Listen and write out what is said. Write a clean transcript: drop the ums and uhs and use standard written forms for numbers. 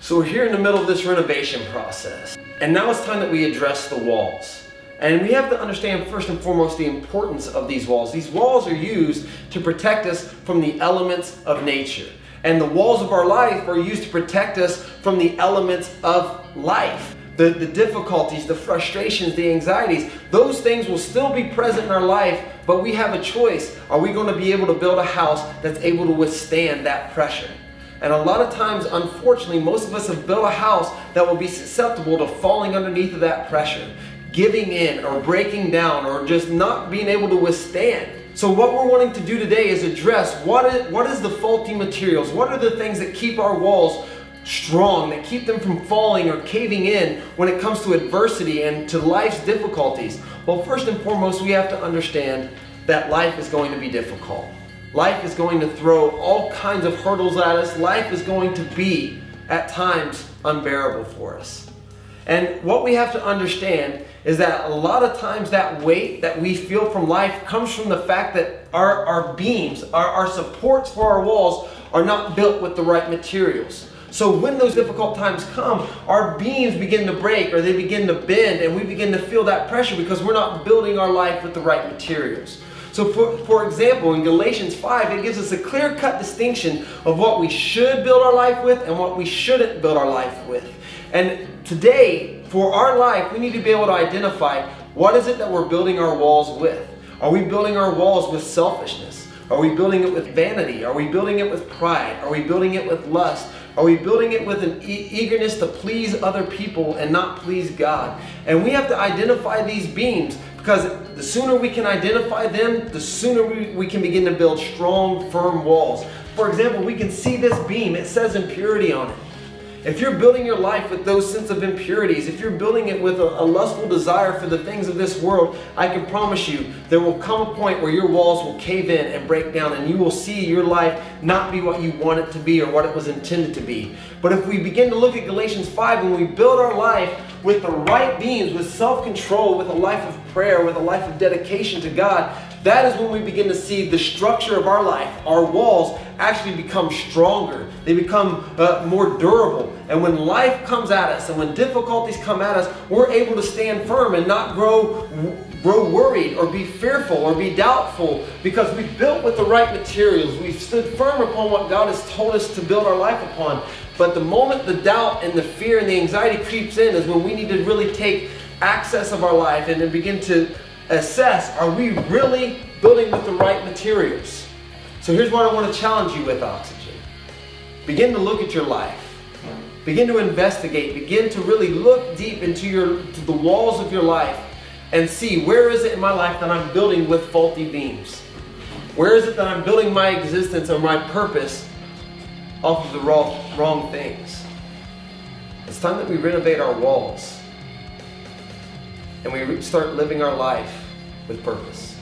So we're here in the middle of this renovation process, and now it's time that we address the walls. And we have to understand first and foremost the importance of these walls. These walls are used to protect us from the elements of nature. And the walls of our life are used to protect us from the elements of life. The difficulties, the frustrations, the anxieties, those things will still be present in our life, but we have a choice. Are we going to be able to build a house that's able to withstand that pressure? And a lot of times, unfortunately, most of us have built a house that will be susceptible to falling underneath of that pressure, giving in or breaking down or just not being able to withstand. So what we're wanting to do today is address what is the faulty materials, what are the things that keep our walls strong, that keep them from falling or caving in when it comes to adversity and to life's difficulties. Well, first and foremost, we have to understand that life is going to be difficult. Life is going to throw all kinds of hurdles at us. Life is going to be, at times, unbearable for us. And what we have to understand is that a lot of times that weight that we feel from life comes from the fact that our beams, our supports for our walls are not built with the right materials. So when those difficult times come, our beams begin to break or they begin to bend, and we begin to feel that pressure because we're not building our life with the right materials. So for example, in Galatians 5, it gives us a clear-cut distinction of what we should build our life with and what we shouldn't build our life with. And today, for our life, we need to be able to identify what is it that we're building our walls with. Are we building our walls with selfishness? Are we building it with vanity? Are we building it with pride? Are we building it with lust? Are we building it with an eagerness to please other people and not please God? And we have to identify these beams, because the sooner we can identify them, the sooner we can begin to build strong, firm walls. For example, we can see this beam. It says impurity on it. If you're building your life with those sense of impurities, if you're building it with a lustful desire for the things of this world, I can promise you there will come a point where your walls will cave in and break down, and you will see your life not be what you want it to be or what it was intended to be. But if we begin to look at Galatians 5 and we build our life with the right beams, with self-control, with a life of prayer, with a life of dedication to God, that is when we begin to see the structure of our life, our walls, actually become stronger. They become more durable. And when life comes at us and when difficulties come at us, we're able to stand firm and not grow worried or be fearful or be doubtful, because we built with the right materials. We've stood firm upon what God has told us to build our life upon. But the moment the doubt and the fear and the anxiety creeps in is when we need to really take access of our life and then begin to assess, are we really building with the right materials? So here's what I want to challenge you with, Oxygen. Begin to look at your life. Begin to investigate. Begin to really look deep into the walls of your life and see, where is it in my life that I'm building with faulty beams? Where is it that I'm building my existence or my purpose off of the wrong things? It's time that we renovate our walls and we start living our life with purpose.